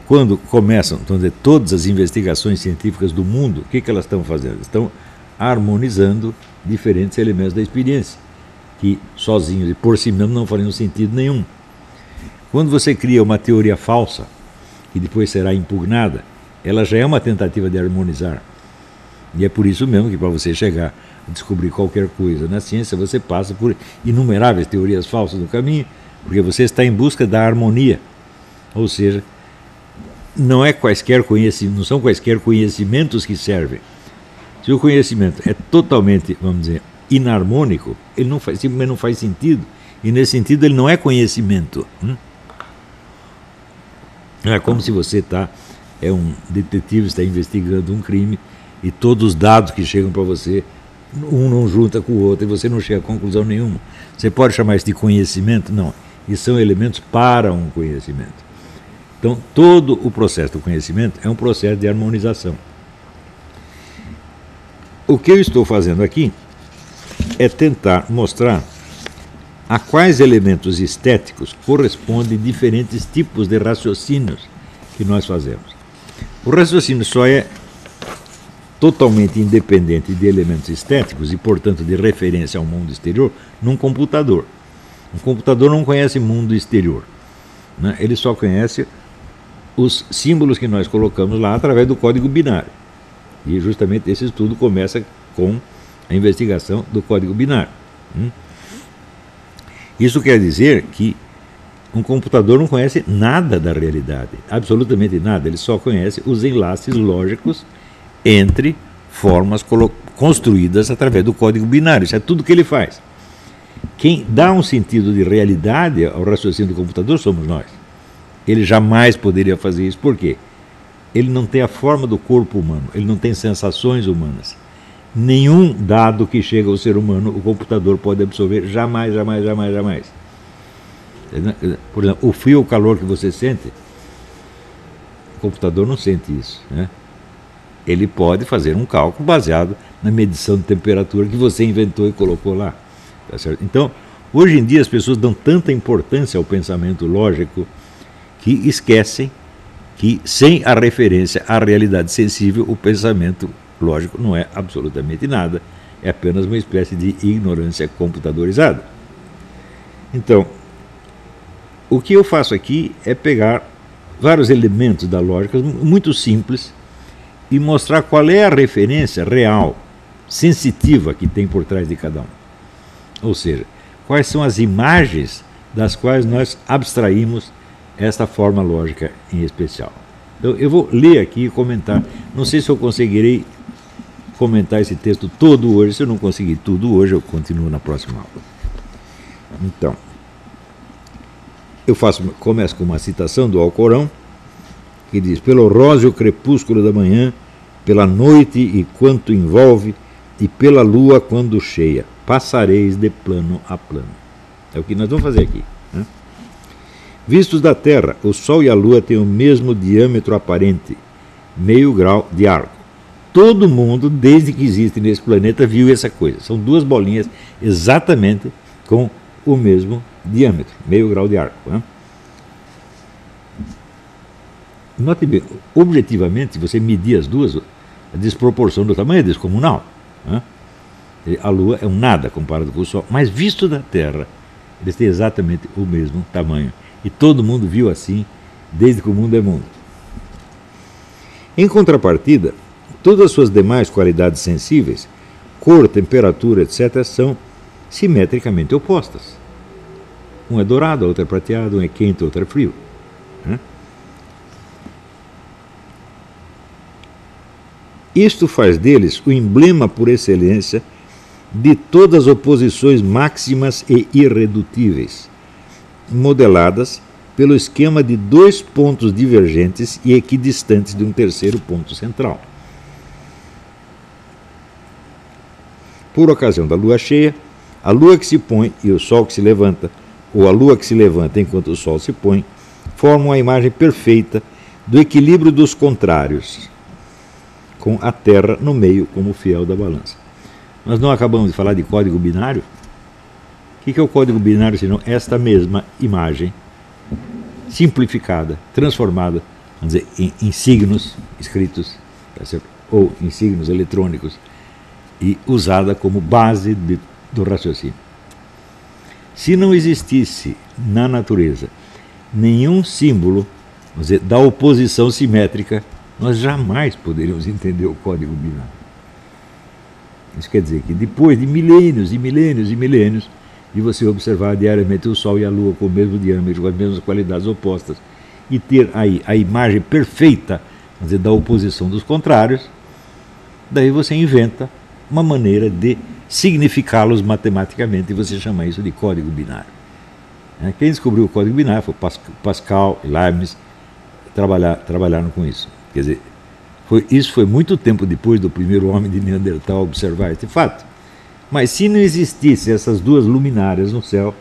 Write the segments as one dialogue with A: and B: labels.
A: quando começam, vamos dizer, todas as investigações científicas do mundo, o que elas estão fazendo? Estão harmonizando diferentes elementos da experiência, que sozinhos e por si mesmos não fariam sentido nenhum. Quando você cria uma teoria falsa, que depois será impugnada, ela já é uma tentativa de harmonizar. E é por isso mesmo que para você chegar a descobrir qualquer coisa na ciência, você passa por inumeráveis teorias falsas no caminho, porque você está em busca da harmonia. Ou seja, não são quaisquer conhecimentos que servem. Se o conhecimento é totalmente, vamos dizer, inarmônico, ele simplesmente não faz sentido, e nesse sentido ele não é conhecimento. É como se você é um detetive, está investigando um crime, e todos os dados que chegam para você, um não junta com o outro, e você não chega a conclusão nenhuma. Você pode chamar isso de conhecimento? Não. Isso são elementos para um conhecimento. Então, todo o processo do conhecimento é um processo de harmonização. O que eu estou fazendo aqui é tentar mostrar a quais elementos estéticos correspondem diferentes tipos de raciocínios que nós fazemos. O raciocínio só é totalmente independente de elementos estéticos e, portanto, de referência ao mundo exterior num computador. Um computador não conhece mundo exterior, né? Ele só conhece os símbolos que nós colocamos lá através do código binário. E justamente esse estudo começa com a investigação do código binário. Isso quer dizer que um computador não conhece nada da realidade, absolutamente nada. Ele só conhece os enlaces lógicos entre formas construídas através do código binário. Isso é tudo que ele faz. Quem dá um sentido de realidade ao raciocínio do computador somos nós. Ele jamais poderia fazer isso. Por quê? Ele não tem a forma do corpo humano, ele não tem sensações humanas. Nenhum dado que chega ao ser humano o computador pode absorver, jamais, jamais, jamais, jamais. Por exemplo, o frio ou o calor que você sente, o computador não sente isso, né? Ele pode fazer um cálculo baseado na medição de temperatura que você inventou e colocou lá. Tá certo? Então, hoje em dia as pessoas dão tanta importância ao pensamento lógico que esquecem que sem a referência à realidade sensível, o pensamento lógico não é absolutamente nada, é apenas uma espécie de ignorância computadorizada. Então, o que eu faço aqui é pegar vários elementos da lógica muito simples e mostrar qual é a referência real, sensitiva que tem por trás de cada um. Ou seja, quais são as imagens das quais nós abstraímos esta forma lógica em especial. Então, eu vou ler aqui e comentar. Não sei se eu conseguirei comentar esse texto todo hoje. Se eu não conseguir tudo hoje, eu continuo na próxima aula. Então, começo com uma citação do Alcorão, que diz: pelo róseo crepúsculo da manhã, pela noite e quanto envolve, e pela lua quando cheia, passareis de plano a plano. É o que nós vamos fazer aqui, né? Vistos da Terra, o Sol e a Lua têm o mesmo diâmetro aparente, meio grau de arco. Todo mundo, desde que existe nesse planeta, viu essa coisa. São duas bolinhas exatamente com o mesmo diâmetro, meio grau de arco, né? Note bem, objetivamente, se você medir as duas, a desproporção do tamanho é descomunal, né? A Lua é um nada comparado com o Sol, mas visto da Terra, eles têm exatamente o mesmo tamanho. E todo mundo viu assim, desde que o mundo é mundo. Em contrapartida, todas as suas demais qualidades sensíveis, cor, temperatura, etc., são simetricamente opostas. Um é dourado, outro é prateado, um é quente, outro é frio, né? Isto faz deles o emblema por excelência de todas as oposições máximas e irredutíveis, modeladas pelo esquema de dois pontos divergentes e equidistantes de um terceiro ponto central. Por ocasião da lua cheia, a lua que se põe e o sol que se levanta, ou a lua que se levanta enquanto o sol se põe, formam a imagem perfeita do equilíbrio dos contrários, com a Terra no meio como fiel da balança. Nós não acabamos de falar de código binário? O que é o código binário senão esta mesma imagem simplificada, transformada vamos dizer, em signos escritos, tá certo? Ou em signos eletrônicos, e usada como base do raciocínio. Se não existisse na natureza nenhum símbolo, vamos dizer, da oposição simétrica, nós jamais poderíamos entender o código binário. Isso quer dizer que depois de milênios e milênios e milênios de você observar diariamente o Sol e a Lua com o mesmo diâmetro, com as mesmas qualidades opostas, e ter aí a imagem perfeita, vamos dizer, da oposição dos contrários, daí você inventa uma maneira de significá-los matematicamente e você chama isso de código binário. Quem descobriu o código binário foi Pascal e Leibniz, trabalharam com isso. Quer dizer, isso foi muito tempo depois do primeiro homem de Neandertal observar este fato. Mas se não existissem essas duas luminárias no céu,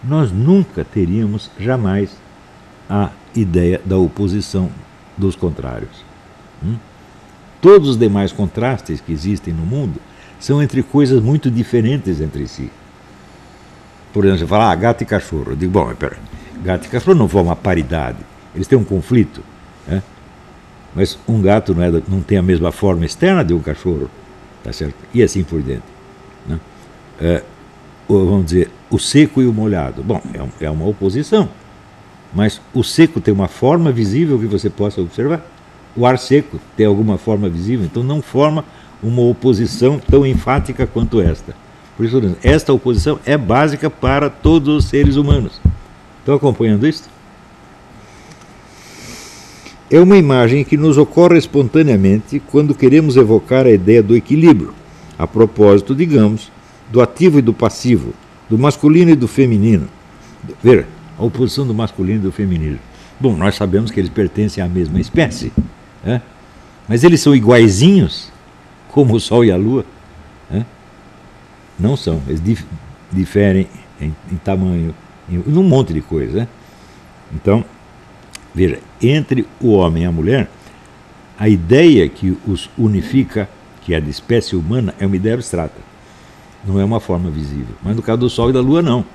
A: nós nunca teríamos jamais a ideia da oposição dos contrários. Todos os demais contrastes que existem no mundo são entre coisas muito diferentes entre si. Por exemplo, você fala, gato e cachorro. Eu digo, bom, mas pera, gato e cachorro não formam uma paridade. Eles têm um conflito. Mas um gato não tem a mesma forma externa de um cachorro. Tá certo? E assim por diante. Vamos dizer, o seco e o molhado. Bom, é uma oposição. Mas o seco tem uma forma visível que você possa observar. O ar seco tem alguma forma visível, então não forma uma oposição tão enfática quanto esta. Por isso, esta oposição é básica para todos os seres humanos. Estão acompanhando isso? É uma imagem que nos ocorre espontaneamente quando queremos evocar a ideia do equilíbrio, a propósito, digamos, do ativo e do passivo, do masculino e do feminino. Veja, a oposição do masculino e do feminino. Bom, nós sabemos que eles pertencem à mesma espécie, mas eles são iguaizinhos, como o Sol e a Lua? Não são, eles diferem em tamanho, em um monte de coisa. Então, veja, entre o homem e a mulher, a ideia que os unifica, que é a de espécie humana, é uma ideia abstrata. Não é uma forma visível. Mas no caso do Sol e da Lua, não.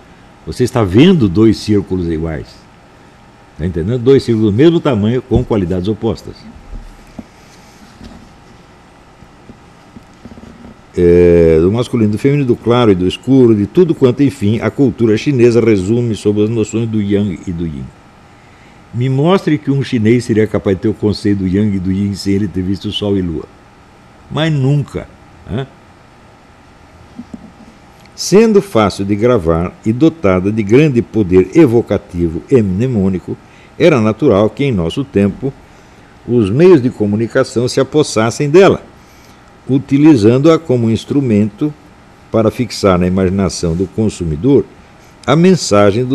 A: Você está vendo dois círculos iguais. Está entendendo? Dois círculos do mesmo tamanho com qualidades opostas. Do masculino, do feminino, do claro e do escuro, de tudo quanto, enfim, a cultura chinesa resume sobre as noções do Yang e do Yin. Me mostre que um chinês seria capaz de ter o conceito do Yang e do Yin sem ele ter visto o Sol e Lua. Mas nunca. Sendo fácil de gravar e dotada de grande poder evocativo e mnemônico, era natural que, em nosso tempo, os meios de comunicação se apossassem dela, utilizando-a como instrumento para fixar na imaginação do consumidor a mensagem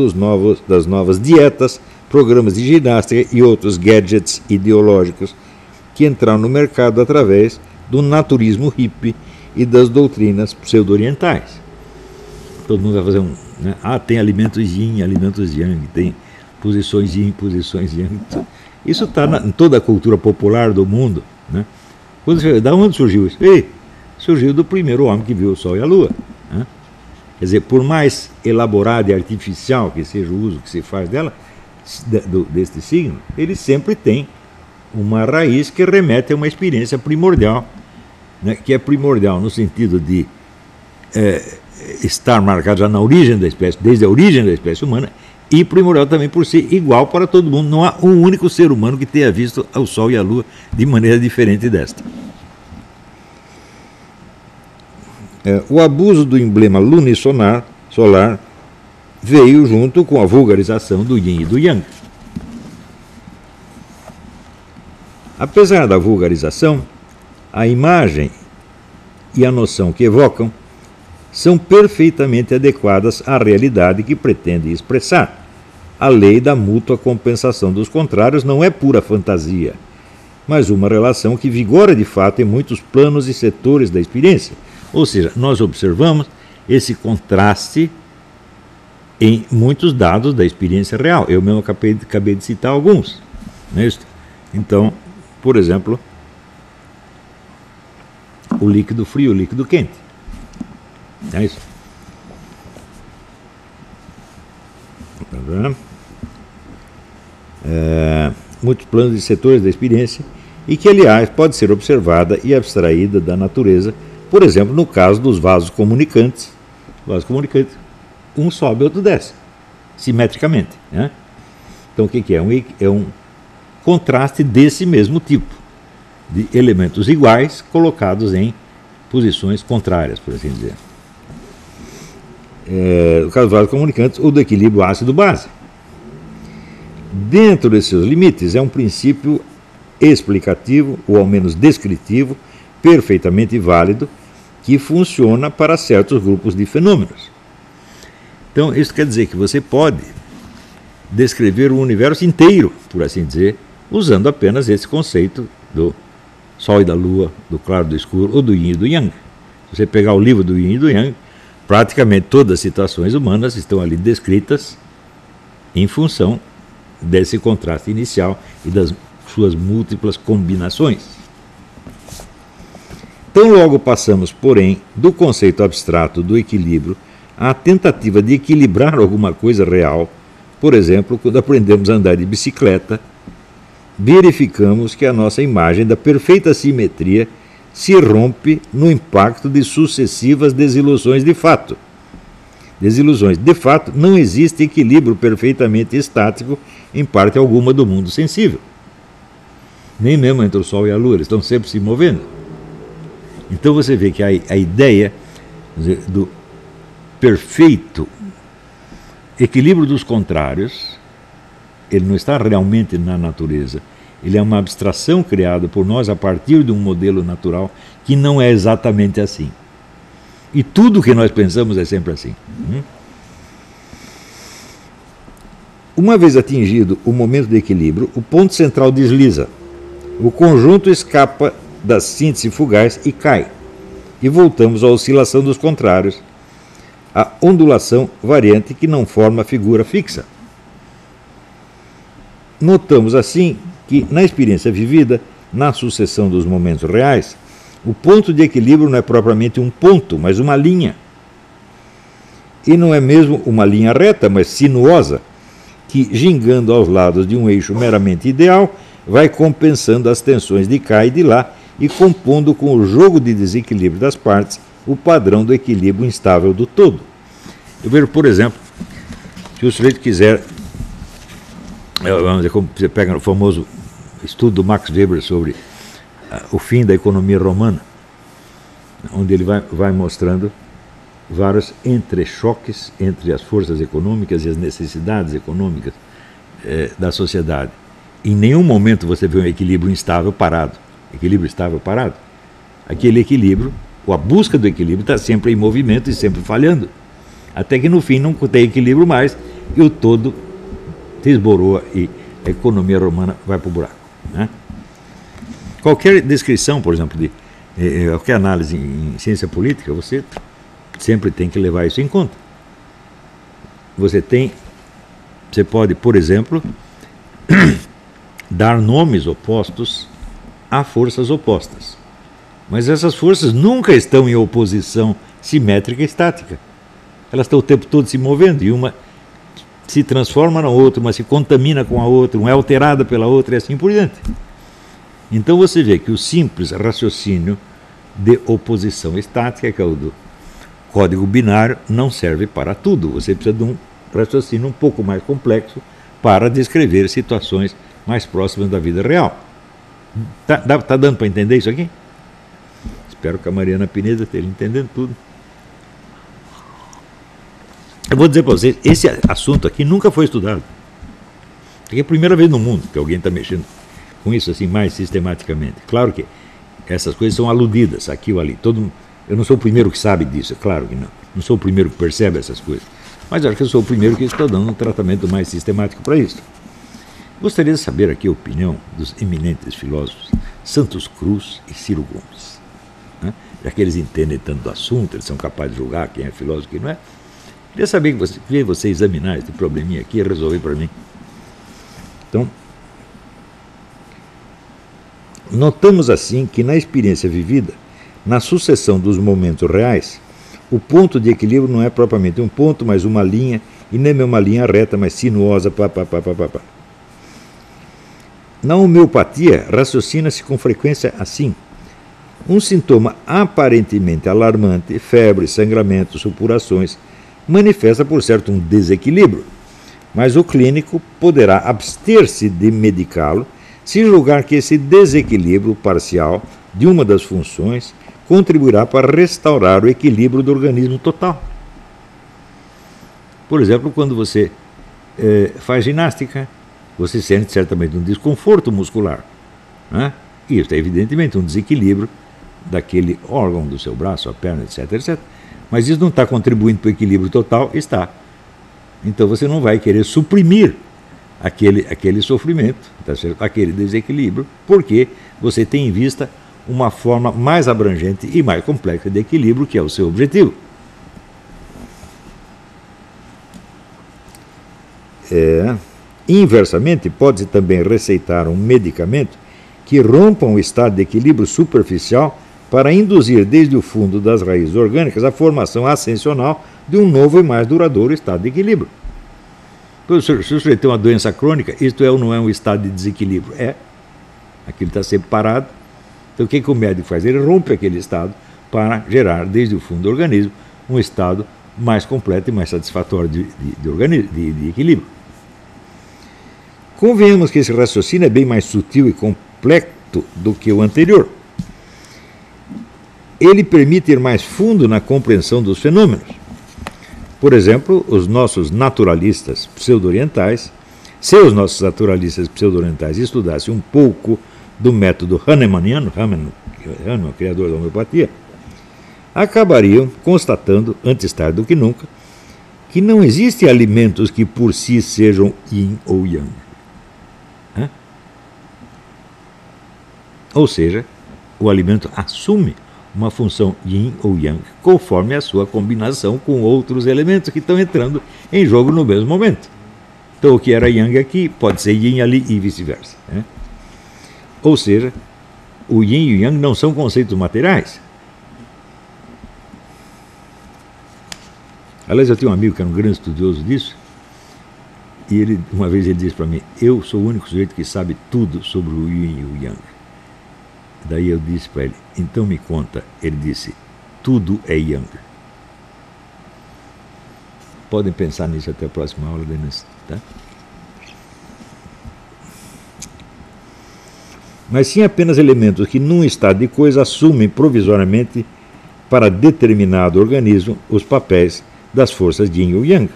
A: das novas dietas, programas de ginástica e outros gadgets ideológicos que entraram no mercado através do naturismo hippie e das doutrinas pseudo-orientais. Todo mundo vai fazer tem alimentos yin, alimentos yang, tem posições yin, posições yang. Isso está em toda a cultura popular do mundo. Da onde surgiu isso? Surgiu do primeiro homem que viu o Sol e a Lua. Quer dizer, por mais elaborado e artificial que seja o uso que se faz dela, deste signo, ele sempre tem uma raiz que remete a uma experiência primordial, que é primordial no sentido de estar marcado já na origem da espécie, desde a origem da espécie humana, e primordial também por ser igual para todo mundo. Não há um único ser humano que tenha visto o Sol e a Lua de maneira diferente desta. O abuso do emblema lunisolar veio junto com a vulgarização do Yin e do Yang. Apesar da vulgarização, a imagem e a noção que evocam são perfeitamente adequadas à realidade que pretende expressar. A lei da mútua compensação dos contrários não é pura fantasia, mas uma relação que vigora de fato em muitos planos e setores da experiência. Ou seja, nós observamos esse contraste em muitos dados da experiência real. Eu mesmo acabei de citar alguns. Não é isso? Então, por exemplo, o líquido frio, o líquido quente. É isso. muitos planos e setores da experiência e que, aliás, pode ser observada e abstraída da natureza, por exemplo, no caso dos vasos comunicantes. Vasos comunicantes, um sobe, outro desce, simetricamente, né? Então, o que é? É um contraste desse mesmo tipo, de elementos iguais colocados em posições contrárias, por assim dizer. No caso dos vasos comunicantes, ou do equilíbrio ácido-base. Dentro desses seus limites, é um princípio explicativo, ou ao menos descritivo, perfeitamente válido, que funciona para certos grupos de fenômenos. Então, isso quer dizer que você pode descrever o universo inteiro, por assim dizer, usando apenas esse conceito do Sol e da Lua, do claro e do escuro, ou do Yin e do Yang. Se você pegar o livro do Yin e do Yang, praticamente todas as situações humanas estão ali descritas em função desse contraste inicial e das suas múltiplas combinações. Tão logo passamos, porém, do conceito abstrato do equilíbrio à tentativa de equilibrar alguma coisa real, por exemplo, quando aprendemos a andar de bicicleta, verificamos que a nossa imagem da perfeita simetria se rompe no impacto de sucessivas desilusões de fato. Desilusões. De fato, não existe equilíbrio perfeitamente estático em parte alguma do mundo sensível. Nem mesmo entre o Sol e a Lua, eles estão sempre se movendo. Então você vê que a ideia do perfeito equilíbrio dos contrários, ele não está realmente na natureza. Ele é uma abstração criada por nós a partir de um modelo natural que não é exatamente assim. E tudo que nós pensamos é sempre assim. Uma vez atingido o momento de equilíbrio, o ponto central desliza. O conjunto escapa da síntese fugaz e cai. E voltamos à oscilação dos contrários, a ondulação variante que não forma figura fixa. Notamos assim que, na experiência vivida, na sucessão dos momentos reais, o ponto de equilíbrio não é propriamente um ponto, mas uma linha. E não é mesmo uma linha reta, mas sinuosa, que, gingando aos lados de um eixo meramente ideal, vai compensando as tensões de cá e de lá e compondo com o jogo de desequilíbrio das partes o padrão do equilíbrio instável do todo. Eu vejo, por exemplo, se o sujeito quiser, vamos dizer, como você pega no famoso estudo do Max Weber sobre o fim da economia romana, onde ele vai mostrando vários entrechoques entre as forças econômicas e as necessidades econômicas da sociedade. Em nenhum momento você vê um equilíbrio instável parado. Equilíbrio estável parado. Aquele equilíbrio, ou a busca do equilíbrio, está sempre em movimento e sempre falhando. Até que no fim não tem equilíbrio mais e o todo se esboroa e a economia romana vai para o buraco, né? Qualquer descrição, por exemplo, de qualquer análise em ciência política, você sempre tem que levar isso em conta. Você pode, por exemplo, dar nomes opostos a forças opostas. Mas essas forças nunca estão em oposição simétrica e estática. Elas estão o tempo todo se movendo e uma se transforma na outra, uma se contamina com a outra, uma é alterada pela outra e assim por diante. Então você vê que o simples raciocínio de oposição estática, que é o do código binário, não serve para tudo. Você precisa de um raciocínio um pouco mais complexo para descrever situações mais próximas da vida real. Tá dando para entender isso aqui? Espero que a Mariana Pineda esteja entendendo tudo. Eu vou dizer para vocês, esse assunto aqui nunca foi estudado. É a primeira vez no mundo que alguém está mexendo com isso assim mais sistematicamente. Claro que essas coisas são aludidas aqui ou ali. Eu não sou o primeiro que sabe disso, é claro que não. Não sou o primeiro que percebe essas coisas. Mas acho que eu sou o primeiro que está dando um tratamento mais sistemático para isso. Gostaria de saber aqui a opinião dos eminentes filósofos Santos Cruz e Ciro Gomes, né? Já que eles entendem tanto do assunto, eles são capazes de julgar quem é filósofo e quem não é. Queria saber que você examinar esse probleminha aqui e resolver para mim. Então, notamos assim que na experiência vivida, na sucessão dos momentos reais, o ponto de equilíbrio não é propriamente um ponto, mas uma linha, e nem é uma linha reta, mas sinuosa, Na homeopatia, raciocina-se com frequência assim. Um sintoma aparentemente alarmante, febre, sangramento, supurações, manifesta, por certo, um desequilíbrio, mas o clínico poderá abster-se de medicá-lo se julgar que esse desequilíbrio parcial de uma das funções contribuirá para restaurar o equilíbrio do organismo total. Por exemplo, quando você faz ginástica, você sente certamente um desconforto muscular, né? Isso é evidentemente um desequilíbrio daquele órgão do seu braço, a perna, etc, etc. Mas isso não está contribuindo para o equilíbrio total? Está. Então você não vai querer suprimir aquele sofrimento, tá certo? Aquele desequilíbrio, porque você tem em vista uma forma mais abrangente e mais complexa de equilíbrio, que é o seu objetivo. Inversamente, pode-se também receitar um medicamento que rompa um estado de equilíbrio superficial para induzir desde o fundo das raízes orgânicas a formação ascensional de um novo e mais duradouro estado de equilíbrio. Se o sujeito tem uma doença crônica, isto é ou não é um estado de desequilíbrio? É. Aquilo está sempre parado. Então o que o médico faz? Ele rompe aquele estado para gerar desde o fundo do organismo um estado mais completo e mais satisfatório de equilíbrio. Convenhamos que esse raciocínio é bem mais sutil e complexo do que o anterior. Ele permite ir mais fundo na compreensão dos fenômenos. Por exemplo, os nossos naturalistas pseudo-orientais, se os nossos naturalistas pseudo-orientais estudassem um pouco do método hahnemanniano, Hahnemann, criador da homeopatia, acabariam constatando, antes tarde do que nunca, que não existem alimentos que por si sejam yin ou yang. Ou seja, o alimento assume uma função yin ou yang, conforme a sua combinação com outros elementos que estão entrando em jogo no mesmo momento. Então, o que era yang aqui pode ser yin ali e vice-versa. Ou seja, o yin e o yang não são conceitos materiais. Aliás, eu tenho um amigo que era um grande estudioso disso, e uma vez ele disse para mim: eu sou o único sujeito que sabe tudo sobre o yin e o yang. Daí eu disse para ele: então me conta. Ele disse: tudo é yang. Podem pensar nisso até a próxima aula, Denise, tá? Mas sim apenas elementos que, num estado de coisa, assumem provisoriamente para determinado organismo os papéis das forças de yin ou yang.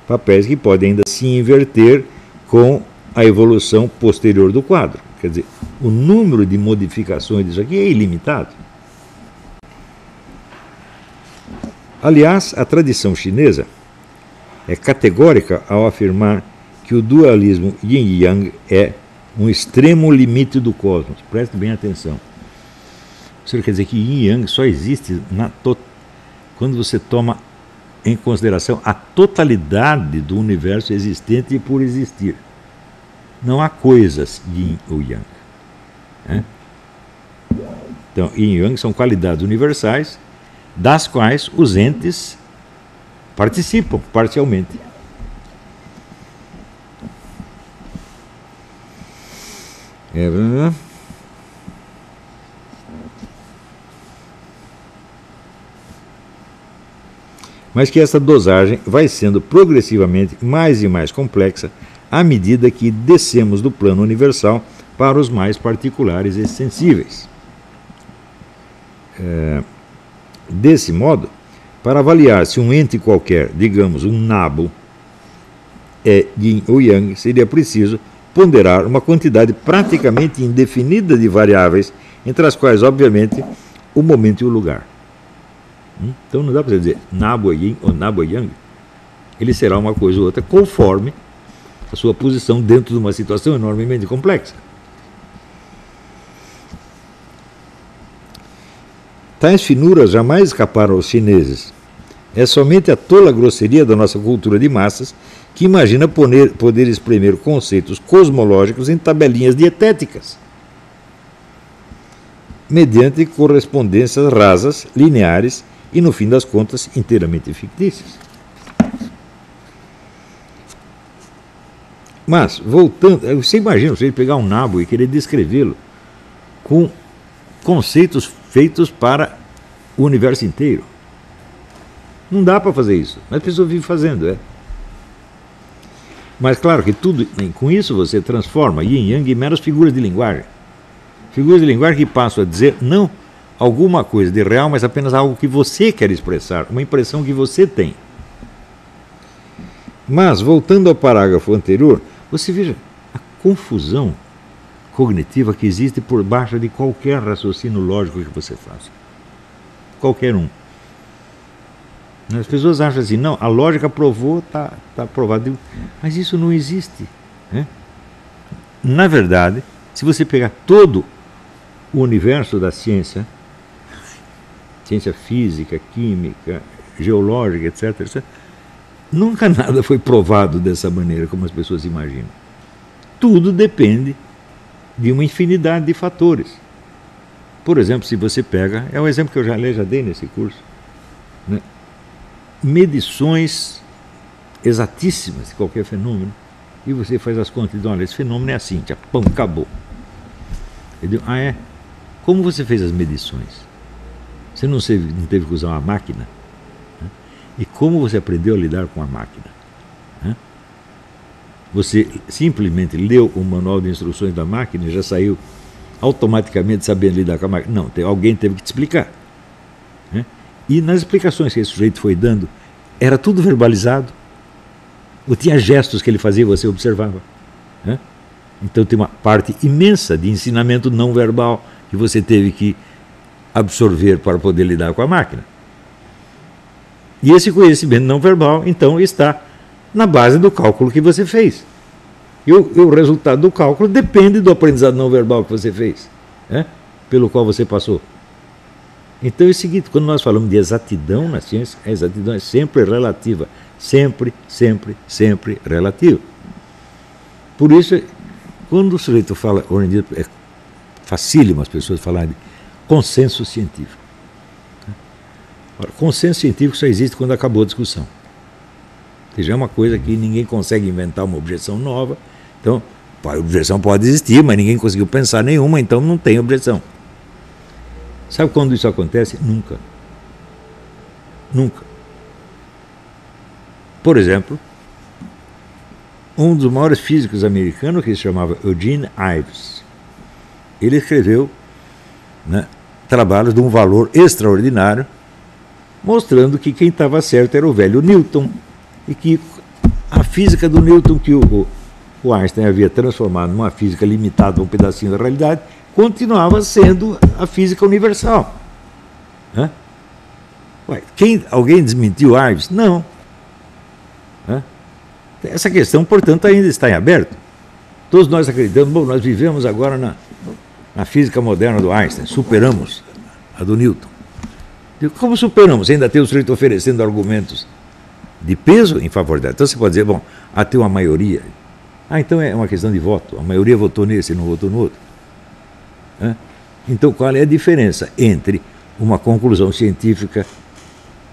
A: Papéis que podem ainda se inverter com a evolução posterior do quadro. Quer dizer, o número de modificações disso aqui é ilimitado. Aliás, a tradição chinesa é categórica ao afirmar que o dualismo yin e yang é um extremo limite do cosmos. Preste bem atenção. Isso quer dizer que yin e yang só existe quando você toma em consideração a totalidade do universo existente e por existir. Não há coisas yin ou yang. Então, yin e yang são qualidades universais das quais os entes participam parcialmente. Mas que essa dosagem vai sendo progressivamente mais e mais complexa à medida que descemos do plano universal para os mais particulares e sensíveis. Desse modo, para avaliar se um ente qualquer, digamos um nabo, é yin ou yang, seria preciso ponderar uma quantidade praticamente indefinida de variáveis, entre as quais, obviamente, o momento e o lugar. Então não dá para dizer nabo é yin ou nabo é yang. Ele será uma coisa ou outra conforme a sua posição dentro de uma situação enormemente complexa. Tais finuras jamais escaparam aos chineses. É somente a tola grosseria da nossa cultura de massas que imagina poder espremer conceitos cosmológicos em tabelinhas dietéticas, mediante correspondências rasas, lineares e, no fim das contas, inteiramente fictícias. Mas, voltando, você imagina você pegar um nabo e querer descrevê-lo com conceitos feitos para o universo inteiro. Não dá para fazer isso, mas a pessoa vive fazendo, Mas claro que tudo, com isso você transforma Yin e Yang em meras figuras de linguagem. Figuras de linguagem que passam a dizer não alguma coisa de real, mas apenas algo que você quer expressar, uma impressão que você tem. Mas, voltando ao parágrafo anterior, você veja a confusão cognitiva que existe por baixo de qualquer raciocínio lógico que você faça. Qualquer um. As pessoas acham assim, não, a lógica provou, está provado. Mas isso não existe. Na verdade, se você pegar todo o universo da ciência, ciência física, química, geológica, etc., nunca nada foi provado dessa maneira como as pessoas imaginam. Tudo depende de uma infinidade de fatores. Por exemplo, se você pega, é um exemplo que eu já dei nesse curso, medições exatíssimas de qualquer fenômeno, e você faz as contas e diz, olha, esse fenômeno é assim, já, pum, acabou. Eu digo, como você fez as medições? Você não teve que usar uma máquina? E como você aprendeu a lidar com a máquina? Você simplesmente leu o manual de instruções da máquina e já saiu automaticamente sabendo lidar com a máquina? Não, alguém teve que te explicar. E nas explicações que esse sujeito foi dando, era tudo verbalizado. Ou tinha gestos que ele fazia e você observava. Então tem uma parte imensa de ensinamento não verbal que você teve que absorver para poder lidar com a máquina. E esse conhecimento não verbal, então, está na base do cálculo que você fez. E o resultado do cálculo depende do aprendizado não verbal que você fez, pelo qual você passou. Então é o seguinte, quando nós falamos de exatidão na ciência, a exatidão é sempre relativa. Sempre, sempre, sempre relativa. Por isso, quando o sujeito fala, hoje em dia é facílimo as pessoas falarem de consenso científico. Ora, consenso científico só existe quando acabou a discussão. Que já é uma coisa que ninguém consegue inventar uma objeção nova. Então, a objeção pode existir, mas ninguém conseguiu pensar nenhuma, então não tem objeção. Sabe quando isso acontece? Nunca. Nunca. Por exemplo, um dos maiores físicos americanos, que se chamava Eugene Ives, ele escreveu trabalhos de um valor extraordinário, mostrando que quem estava certo era o velho Newton, e que a física do Newton, que o Einstein havia transformado numa física limitada a um pedacinho da realidade, continuava sendo a física universal. Alguém desmentiu Ives? Não. Essa questão, portanto, ainda está em aberto. Todos nós acreditamos, bom, nós vivemos agora na física moderna do Einstein, superamos a do Newton. Como superamos? Ainda tem o sujeito oferecendo argumentos de peso em favor dela. Então você pode dizer, bom, até uma maioria. Então é uma questão de voto. A maioria votou nesse e não votou no outro. Então qual é a diferença entre uma conclusão científica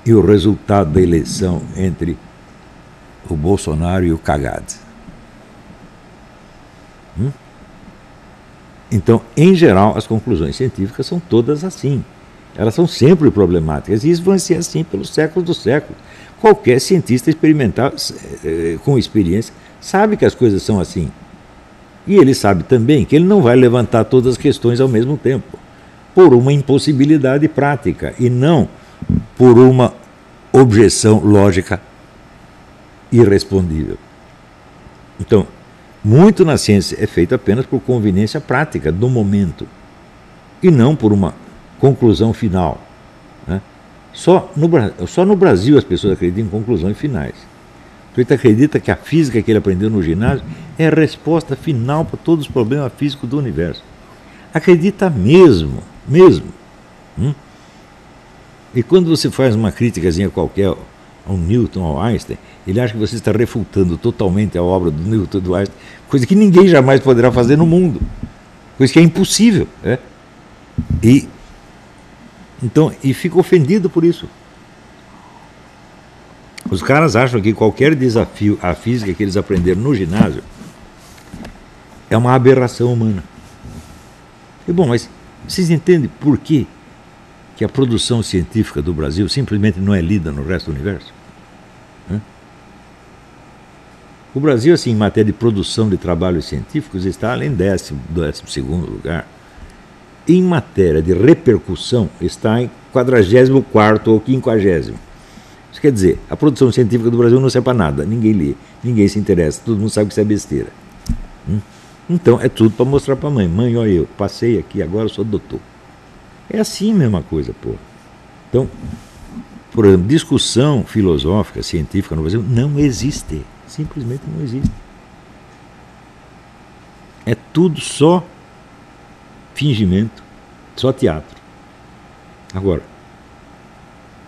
A: e o resultado da eleição entre o Bolsonaro e o Cagades? Então, em geral, as conclusões científicas são todas assim. Elas são sempre problemáticas, e isso vai ser assim pelos séculos dos séculos. Qualquer cientista experimental, com experiência, sabe que as coisas são assim. E ele sabe também que ele não vai levantar todas as questões ao mesmo tempo, por uma impossibilidade prática, e não por uma objeção lógica irrespondível. Então, muito na ciência é feito apenas por conveniência prática do momento, e não por uma conclusão final. Só no Brasil as pessoas acreditam em conclusões finais. O sujeito acredita que a física que ele aprendeu no ginásio é a resposta final para todos os problemas físicos do universo. Acredita mesmo. E quando você faz uma criticazinha qualquer ao Newton, ao Einstein, ele acha que você está refutando totalmente a obra do Newton e do Einstein, coisa que ninguém jamais poderá fazer no mundo, coisa que é impossível. E fica ofendido por isso. Os caras acham que qualquer desafio à física que eles aprenderam no ginásio é uma aberração humana. E bom, mas vocês entendem por que a produção científica do Brasil simplesmente não é lida no resto do universo? O Brasil, assim, em matéria de produção de trabalhos científicos, está além em 12º lugar. Em matéria de repercussão, está em 44º ou 50º. Isso quer dizer, a produção científica do Brasil não serve para nada, ninguém lê, ninguém se interessa, todo mundo sabe que isso é besteira. Então, é tudo para mostrar para a mãe. Mãe, olha, eu passei aqui, agora eu sou doutor. É assim a mesma coisa, pô. Então, por exemplo, discussão filosófica, científica no Brasil não existe. Simplesmente não existe. É tudo só fingimento, só teatro. Agora,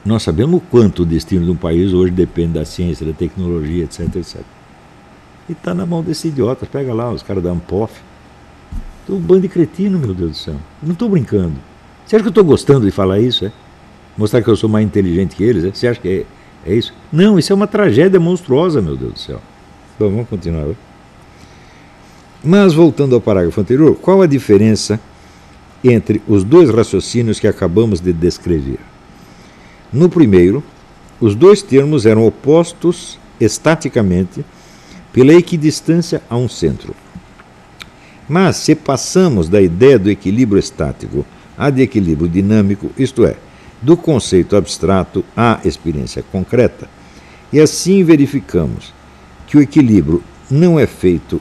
A: nós sabemos o quanto o destino de um país hoje depende da ciência, da tecnologia, etc, etc. E está na mão desses idiotas. Pega lá os caras da Ampof. Um bando de cretino, meu Deus do céu. Não estou brincando. Você acha que eu estou gostando de falar isso? É? Mostrar que eu sou mais inteligente que eles? É? Você acha que é isso? Não, isso é uma tragédia monstruosa, meu Deus do céu. Bom, vamos continuar. Mas, voltando ao parágrafo anterior, qual a diferença entre os dois raciocínios que acabamos de descrever? No primeiro, os dois termos eram opostos estaticamente pela equidistância a um centro. Mas, se passamos da ideia do equilíbrio estático à de equilíbrio dinâmico, isto é, do conceito abstrato à experiência concreta, e assim verificamos que o equilíbrio não é feito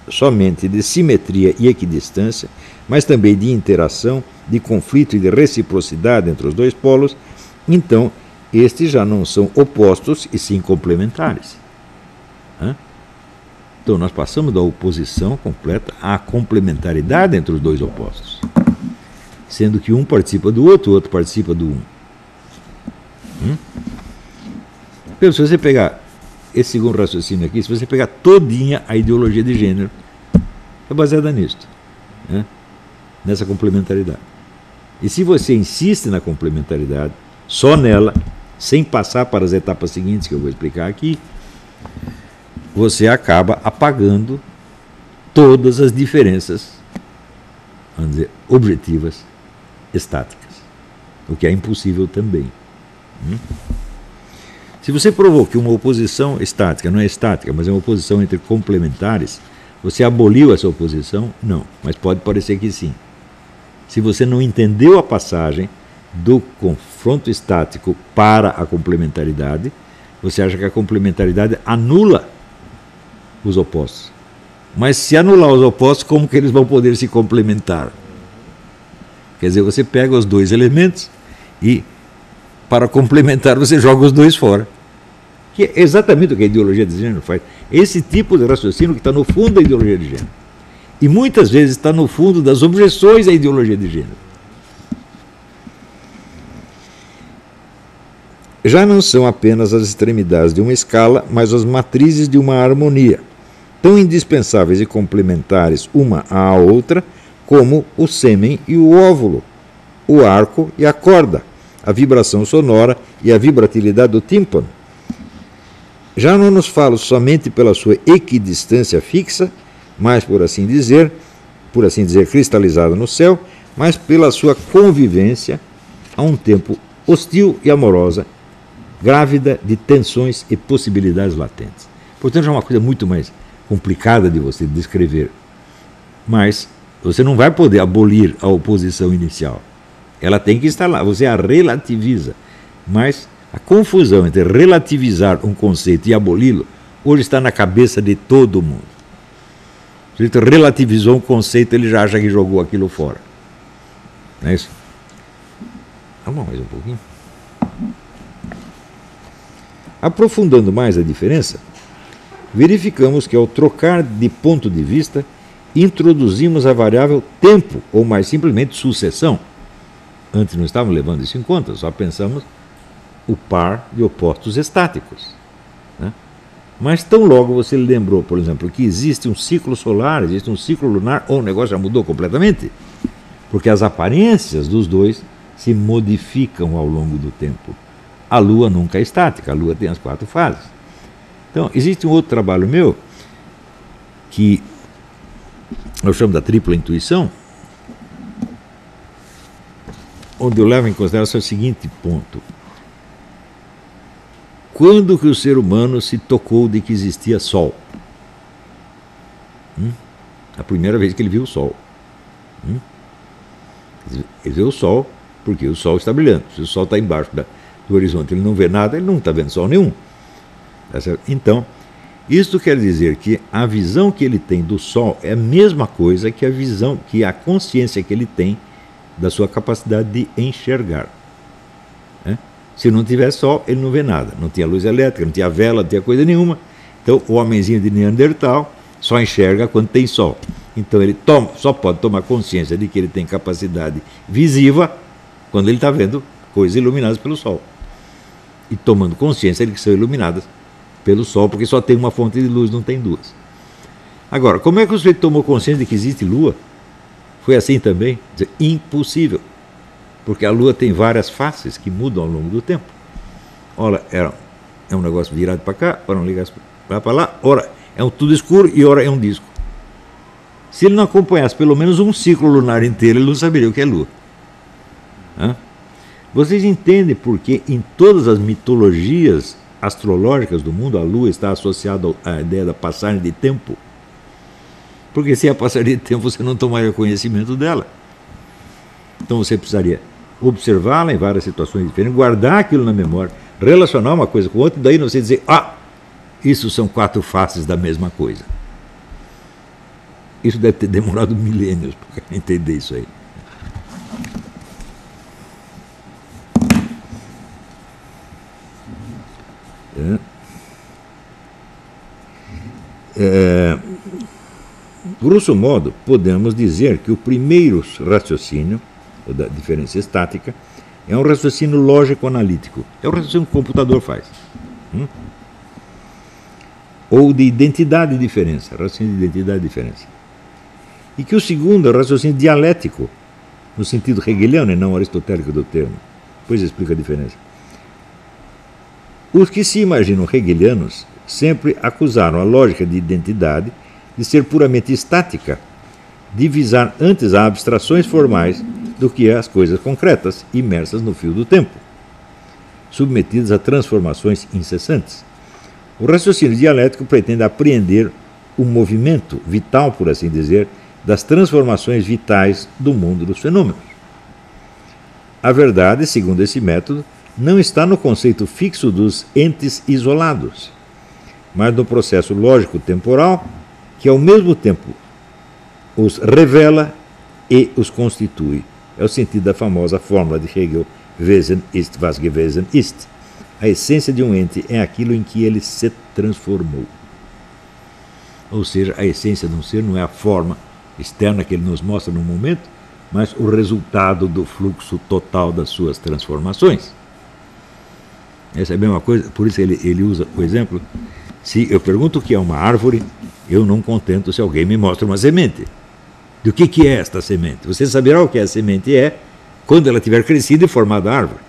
A: somente de simetria e equidistância, mas também de interação, de conflito e de reciprocidade entre os dois polos, então estes já não são opostos e sim complementares. Então nós passamos da oposição completa à complementaridade entre os dois opostos, sendo que um participa do outro, o outro participa do um. Se você pegar esse segundo raciocínio aqui, se você pegar todinha a ideologia de gênero, é baseada nisto, nessa complementaridade. E se você insiste na complementaridade, só nela, sem passar para as etapas seguintes que eu vou explicar aqui, você acaba apagando todas as diferenças, vamos dizer, objetivas, estáticas, o que é impossível também. Se você provou que uma oposição estática não é estática, mas é uma oposição entre complementares, você aboliu essa oposição? Não, mas pode parecer que sim. Se você não entendeu a passagem do confronto estático para a complementaridade, você acha que a complementaridade anula os opostos. Mas se anular os opostos, como que eles vão poder se complementar? Quer dizer, você pega os dois elementos e, para complementar, você joga os dois fora. Que é exatamente o que a ideologia de gênero faz. Esse tipo de raciocínio que está no fundo da ideologia de gênero. E muitas vezes está no fundo das objeções à ideologia de gênero. Já não são apenas as extremidades de uma escala, mas as matrizes de uma harmonia, tão indispensáveis e complementares uma à outra, como o sêmen e o óvulo, o arco e a corda, a vibração sonora e a vibratilidade do tímpano. Já não nos falo somente pela sua equidistância fixa, mas por assim dizer cristalizada no céu, mas pela sua convivência a um tempo hostil e amorosa, grávida de tensões e possibilidades latentes. Portanto, é uma coisa muito mais complicada de você descrever, mas você não vai poder abolir a oposição inicial. Ela tem que estar lá, você a relativiza, mas a confusão entre relativizar um conceito e aboli-lo hoje está na cabeça de todo mundo. Se ele relativizou um conceito, ele já acha que jogou aquilo fora. Não é isso? Vamos mais um pouquinho. Aprofundando mais a diferença, verificamos que ao trocar de ponto de vista, introduzimos a variável tempo, ou mais simplesmente sucessão. Antes não estávamos levando isso em conta, só pensamos o par de opostos estáticos. Mas tão logo você lembrou, por exemplo, que existe um ciclo solar, existe um ciclo lunar, ou o negócio já mudou completamente, porque as aparências dos dois se modificam ao longo do tempo. A Lua nunca é estática, a Lua tem as 4 fases. Então, existe um outro trabalho meu que eu chamo da tripla intuição, onde eu levo em consideração o seguinte ponto. Quando que o ser humano se tocou de que existia Sol? A primeira vez que ele viu o Sol. Ele viu o Sol porque o Sol está brilhando. Se o Sol está embaixo do horizonte, ele não vê nada, ele não está vendo Sol nenhum. Então, isto quer dizer que a visão que ele tem do Sol é a mesma coisa que a visão, que a consciência que ele tem da sua capacidade de enxergar. Se não tivesse Sol, ele não vê nada. Não tinha luz elétrica, não tinha vela, não tinha coisa nenhuma. Então, o homenzinho de Neandertal só enxerga quando tem Sol. Então, ele só pode tomar consciência de que ele tem capacidade visiva quando ele está vendo coisas iluminadas pelo Sol. E tomando consciência de que são iluminadas pelo Sol, porque só tem uma fonte de luz, não tem duas. Agora, como é que o sujeito tomou consciência de que existe Lua? Foi assim também? Impossível. Porque a Lua tem várias faces que mudam ao longo do tempo. Ora, é um negócio virado para cá, ora um ligado para lá, ora é um tudo escuro e ora é um disco. Se ele não acompanhasse pelo menos um ciclo lunar inteiro, ele não saberia o que é Lua. Vocês entendem porque em todas as mitologias astrológicas do mundo a Lua está associada à ideia da passagem de tempo? Porque se é a passagem de tempo, você não tomaria conhecimento dela. Então você precisaria observá-la em várias situações diferentes, guardar aquilo na memória, relacionar uma coisa com outra, e daí você dizer, isso são 4 faces da mesma coisa. Isso deve ter demorado milênios para entender isso aí. Grosso modo, podemos dizer que o primeiro raciocínio da diferença estática é um raciocínio lógico-analítico. É o raciocínio que o computador faz. Ou de identidade e diferença. Raciocínio de identidade e diferença. E que o segundo é o raciocínio dialético, no sentido hegeliano e não aristotélico do termo. Depois explica a diferença. Os que se imaginam hegelianos sempre acusaram a lógica de identidade de ser puramente estática, de visar antes a abstrações formais do que as coisas concretas, imersas no fio do tempo, submetidas a transformações incessantes. O raciocínio dialético pretende apreender o movimento vital, por assim dizer, das transformações vitais do mundo dos fenômenos. A verdade, segundo esse método, não está no conceito fixo dos entes isolados, mas no processo lógico-temporal que, ao mesmo tempo, os revela e os constitui. É o sentido da famosa fórmula de Hegel, Wesen ist, was gewesen ist. A essência de um ente é aquilo em que ele se transformou. Ou seja, a essência de um ser não é a forma externa que ele nos mostra no momento, mas o resultado do fluxo total das suas transformações. Essa é a mesma coisa, por isso ele usa o exemplo. Se eu pergunto o que é uma árvore, eu não contento se alguém me mostra uma semente. Do que é esta semente? Você saberá o que a semente é quando ela tiver crescido e formado a árvore.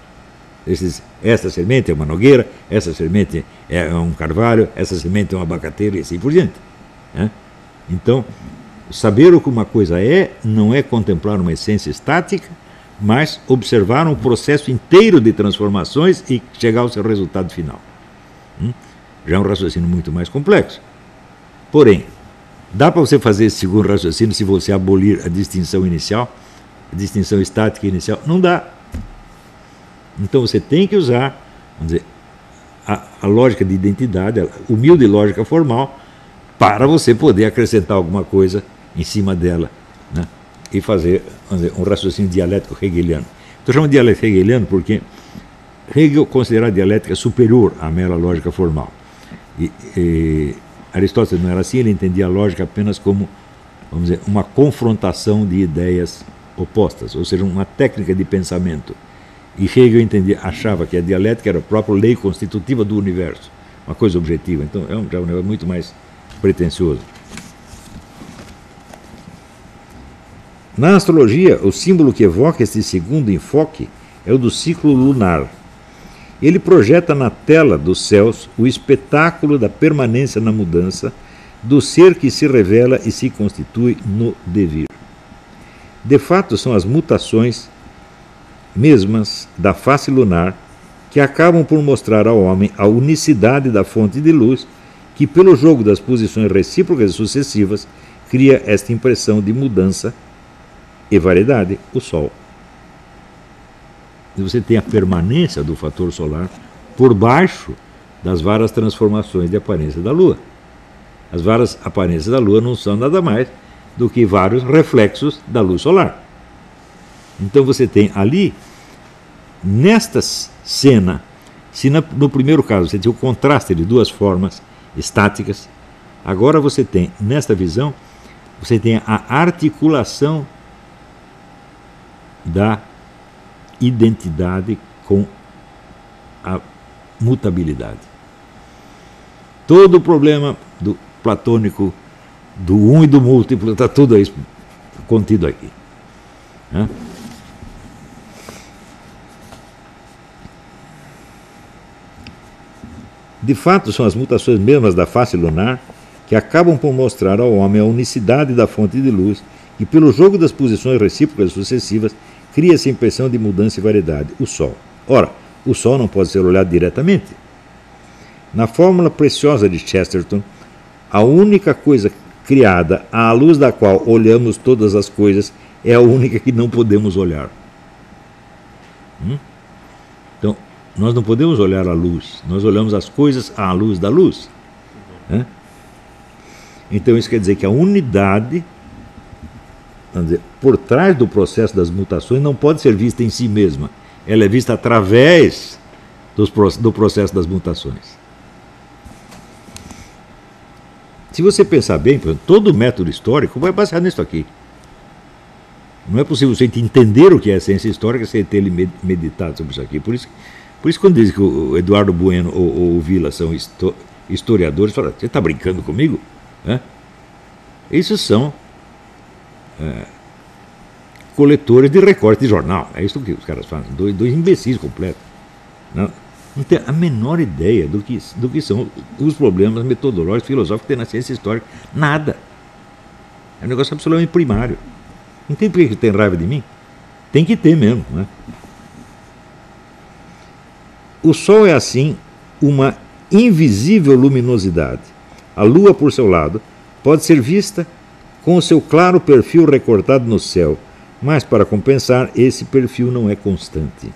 A: Esta semente é uma nogueira, essa semente é um carvalho, essa semente é um abacateiro e assim por diante. Então, saber o que uma coisa é não é contemplar uma essência estática, mas observar um processo inteiro de transformações e chegar ao seu resultado final. Já é um raciocínio muito mais complexo. Porém, dá para você fazer esse segundo raciocínio se você abolir a distinção inicial, a distinção estática inicial? Não dá. Então você tem que usar, vamos dizer, a lógica de identidade, a humilde lógica formal, para você poder acrescentar alguma coisa em cima dela, e fazer, vamos dizer, um raciocínio dialético hegeliano. Estou chamando de dialético hegeliano porque Hegel considera a dialética superior à mera lógica formal. E Aristóteles não era assim, ele entendia a lógica apenas como, vamos dizer, uma confrontação de ideias opostas, ou seja, uma técnica de pensamento. E Hegel achava que a dialética era a própria lei constitutiva do universo, uma coisa objetiva. Então é um negócio muito mais pretensioso. Na astrologia, o símbolo que evoca esse segundo enfoque é o do ciclo lunar. Ele projeta na tela dos céus o espetáculo da permanência na mudança do ser que se revela e se constitui no devir. De fato, são as mutações mesmas da face lunar que acabam por mostrar ao homem a unicidade da fonte de luz que, pelo jogo das posições recíprocas e sucessivas, cria esta impressão de mudança e variedade, o Sol. E você tem a permanência do fator solar por baixo das várias transformações de aparência da Lua. As várias aparências da Lua não são nada mais do que vários reflexos da luz solar. Então você tem ali, nesta cena, se no primeiro caso você tem o contraste de duas formas estáticas, agora você tem, nesta visão, você tem a articulação da identidade com a mutabilidade. Todo o problema do platônico, do um e do múltiplo, está tudo aí contido aqui. De fato, são as mutações mesmas da face lunar que acabam por mostrar ao homem a unicidade da fonte de luz e, pelo jogo das posições recíprocas sucessivas, cria-se a impressão de mudança e variedade, o Sol. Ora, o Sol não pode ser olhado diretamente. Na fórmula preciosa de Chesterton, a única coisa criada à luz da qual olhamos todas as coisas é a única que não podemos olhar. Então, nós não podemos olhar a luz, nós olhamos as coisas à luz da luz. Então, isso quer dizer que a unidade, vamos dizer, por trás do processo das mutações, não pode ser vista em si mesma. Ela é vista através do processo das mutações. Se você pensar bem, por exemplo, todo o método histórico vai baseado nisso aqui. Não é possível você entender o que é a ciência histórica sem ter meditado sobre isso aqui. Por isso quando diz que o Eduardo Bueno ou o Villa são historiadores, fala, você está brincando comigo? Esses são coletores de recorte de jornal. É isso que os caras fazem. Dois imbecis completos. Não tem a menor ideia do que são os problemas metodológicos, filosóficos que tem na ciência histórica. Nada. É um negócio absolutamente primário. Não tem por que tem raiva de mim? Tem que ter mesmo. O Sol é, assim, uma invisível luminosidade. A Lua, por seu lado, pode ser vista com o seu claro perfil recortado no céu, mas, para compensar, esse perfil não é constante.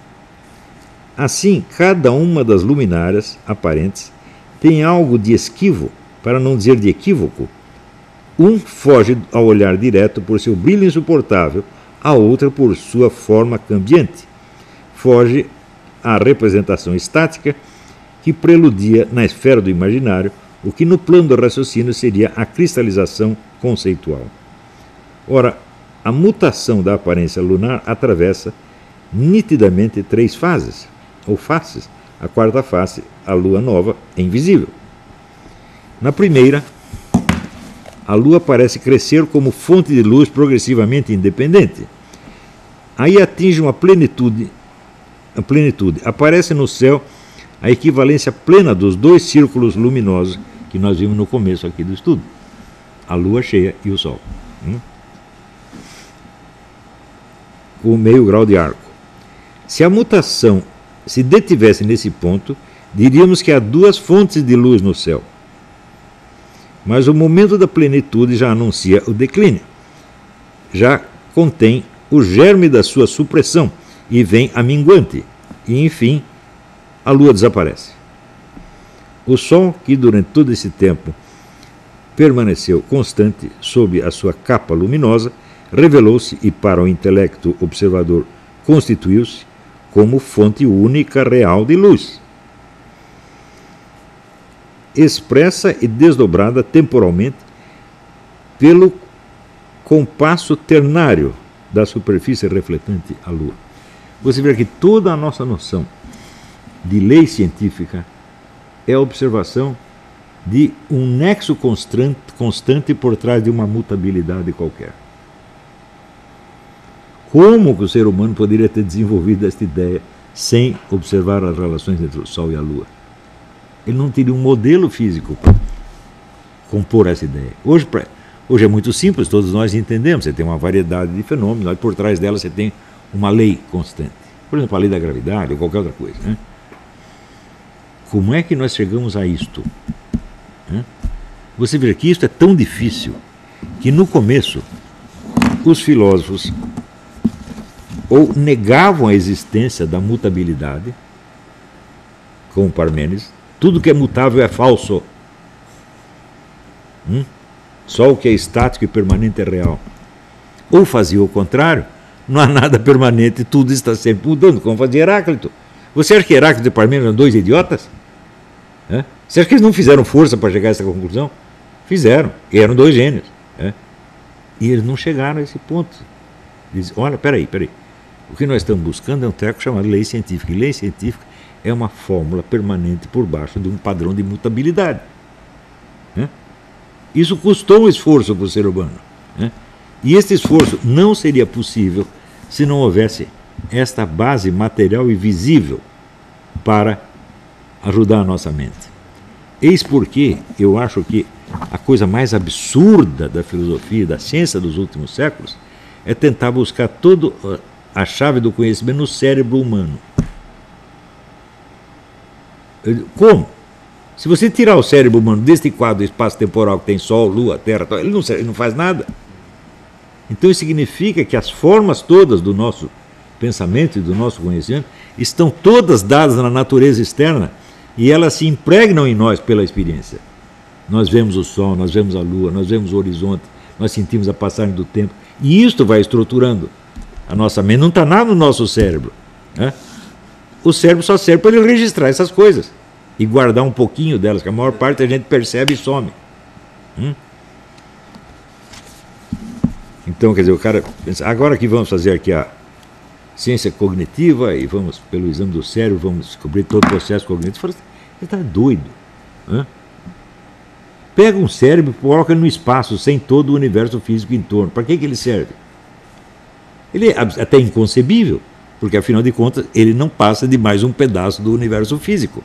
A: Assim, cada uma das luminárias aparentes tem algo de esquivo, para não dizer de equívoco. Um foge ao olhar direto por seu brilho insuportável, a outra por sua forma cambiante. Foge à representação estática que preludia na esfera do imaginário o que no plano do raciocínio seria a cristalização conceitual. Ora, a mutação da aparência lunar atravessa nitidamente três fases, ou faces. A quarta face, a lua nova, é invisível. Na primeira, a lua parece crescer como fonte de luz progressivamente independente. Aí atinge uma plenitude. Aparece no céu a equivalência plena dos dois círculos luminosos que nós vimos no começo aqui do estudo. A lua cheia e o sol. O meio grau de arco. Se a mutação se detivesse nesse ponto, diríamos que há duas fontes de luz no céu. Mas o momento da plenitude já anuncia o declínio. Já contém o germe da sua supressão e vem a minguante. E, enfim, a lua desaparece. O sol, que durante todo esse tempo permaneceu constante sob a sua capa luminosa, revelou-se e, para o intelecto observador, constituiu-se como fonte única real de luz, expressa e desdobrada temporalmente pelo compasso ternário da superfície refletante à Lua. Você vê que toda a nossa noção de lei científica é a observação de um nexo constante por trás de uma mutabilidade qualquer. Como que o ser humano poderia ter desenvolvido esta ideia sem observar as relações entre o Sol e a Lua? Ele não teria um modelo físico compor essa ideia. Hoje é muito simples, todos nós entendemos. Você tem uma variedade de fenômenos, mas por trás dela você tem uma lei constante. Por exemplo, a lei da gravidade ou qualquer outra coisa. Né? Como é que nós chegamos a isto? Né? Você vê que isto é tão difícil que no começo os filósofos ou negavam a existência da mutabilidade, como Parmênides, tudo que é mutável é falso. Só o que é estático e permanente é real. Ou fazia o contrário, não há nada permanente, tudo está sempre mudando, como fazia Heráclito. Você acha que Heráclito e Parmênides eram dois idiotas? Você acha que eles não fizeram força para chegar a essa conclusão? Fizeram, e eram dois gênios. E eles não chegaram a esse ponto. Dizem, olha, peraí. O que nós estamos buscando é um treco chamado lei científica. E lei científica é uma fórmula permanente por baixo de um padrão de mutabilidade. Isso custou um esforço para o ser humano. E esse esforço não seria possível se não houvesse esta base material e visível para ajudar a nossa mente. Eis porque eu acho que a coisa mais absurda da filosofia e da ciência dos últimos séculos é tentar buscar toda a chave do conhecimento no cérebro humano. Como? Se você tirar o cérebro humano deste quadro espaço-temporal que tem Sol, Lua, Terra, ele não faz nada. Então isso significa que as formas todas do nosso pensamento e do nosso conhecimento estão todas dadas na natureza externa e elas se impregnam em nós pela experiência. Nós vemos o Sol, nós vemos a Lua, nós vemos o horizonte, nós sentimos a passagem do tempo. E isto vai estruturando a nossa mente. Não está nada no nosso cérebro. O cérebro só serve para ele registrar essas coisas e guardar um pouquinho delas, que a maior parte a gente percebe e some. Então, quer dizer, o cara pensa, agora que vamos fazer aqui a ciência cognitiva e vamos, pelo exame do cérebro, vamos descobrir todo o processo cognitivo. Ele está doido. Pega um cérebro e coloca no espaço, sem todo o universo físico em torno. Para que ele serve? Ele é até inconcebível, porque afinal de contas ele não passa de mais um pedaço do universo físico.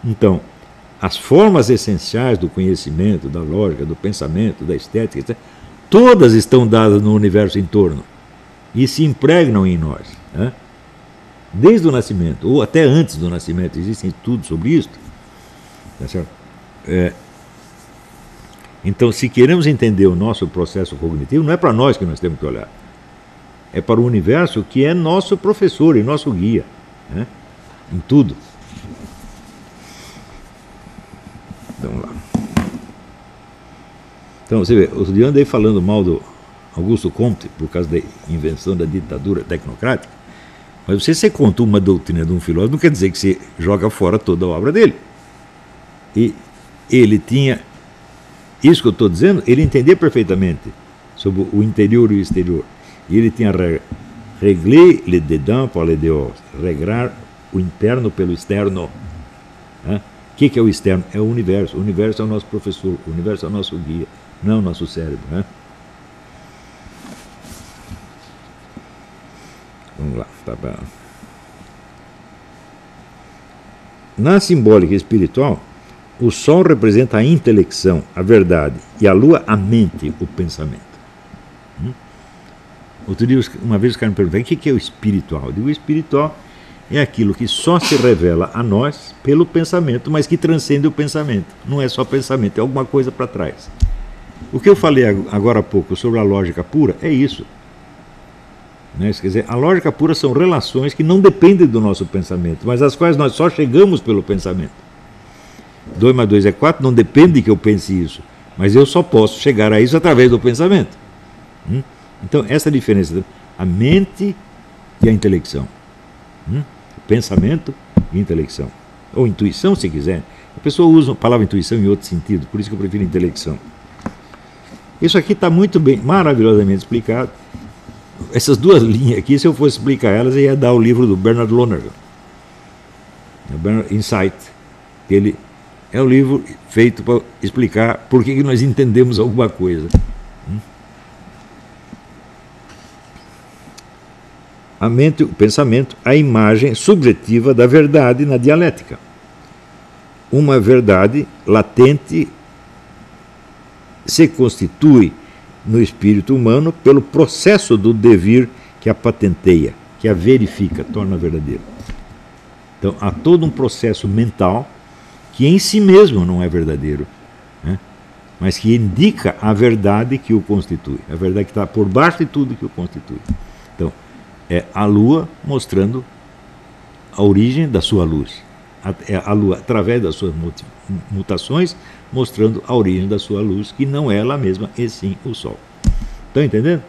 A: Então, as formas essenciais do conhecimento, da lógica, do pensamento, da estética, etc., todas estão dadas no universo em torno e se impregnam em nós. Desde o nascimento, ou até antes do nascimento, existem estudos sobre isso. Tá certo? Então, se queremos entender o nosso processo cognitivo, não é para nós que nós temos que olhar. É para o universo que é nosso professor e nosso guia. Em tudo. Vamos lá. Então, você vê, outro dia eu andei falando mal do Augusto Comte por causa da invenção da ditadura tecnocrática, mas você conta uma doutrina de um filósofo, não quer dizer que você joga fora toda a obra dele. E ele tinha, isso que eu estou dizendo, ele entendia perfeitamente sobre o interior e o exterior. E ele tinha a regra, régler le dedans par le dehors, regrar o interno pelo externo. O que é o externo? É o universo. O universo é o nosso professor, o universo é o nosso guia, não é o nosso cérebro. Vamos lá. Na simbólica espiritual, o Sol representa a intelecção, a verdade, e a Lua a mente, o pensamento. Outro dia, uma vez os caras me perguntaram, o que é o espiritual? Eu digo, o espiritual é aquilo que só se revela a nós pelo pensamento, mas que transcende o pensamento. Não é só pensamento, é alguma coisa para trás. O que eu falei agora há pouco sobre a lógica pura é isso. Quer dizer, a lógica pura são relações que não dependem do nosso pensamento, mas às quais nós só chegamos pelo pensamento. 2 mais 2 é 4, não depende que eu pense isso, mas eu só posso chegar a isso através do pensamento. Então, essa é a diferença, a mente e a intelecção. Pensamento e intelecção. Ou intuição, se quiser. A pessoa usa a palavra intuição em outro sentido, por isso que eu prefiro intelecção. Isso aqui está muito bem, maravilhosamente explicado. Essas duas linhas aqui, se eu fosse explicar elas, eu ia dar o livro do Bernard Lonergan, Insight. Ele é um livro feito para explicar por que nós entendemos alguma coisa. A mente, o pensamento, a imagem subjetiva da verdade na dialética. uma verdade latente se constitui no espírito humano pelo processo do devir que a patenteia, que a verifica, torna verdadeira. Então, há todo um processo mental que em si mesmo não é verdadeiro, né? Mas que indica a verdade que o constitui, a verdade que está por baixo de tudo que o constitui. Então, é a Lua mostrando a origem da sua luz. É a Lua, através das suas mutações, mostrando a origem da sua luz, que não é ela mesma, e sim o Sol. Estão entendendo?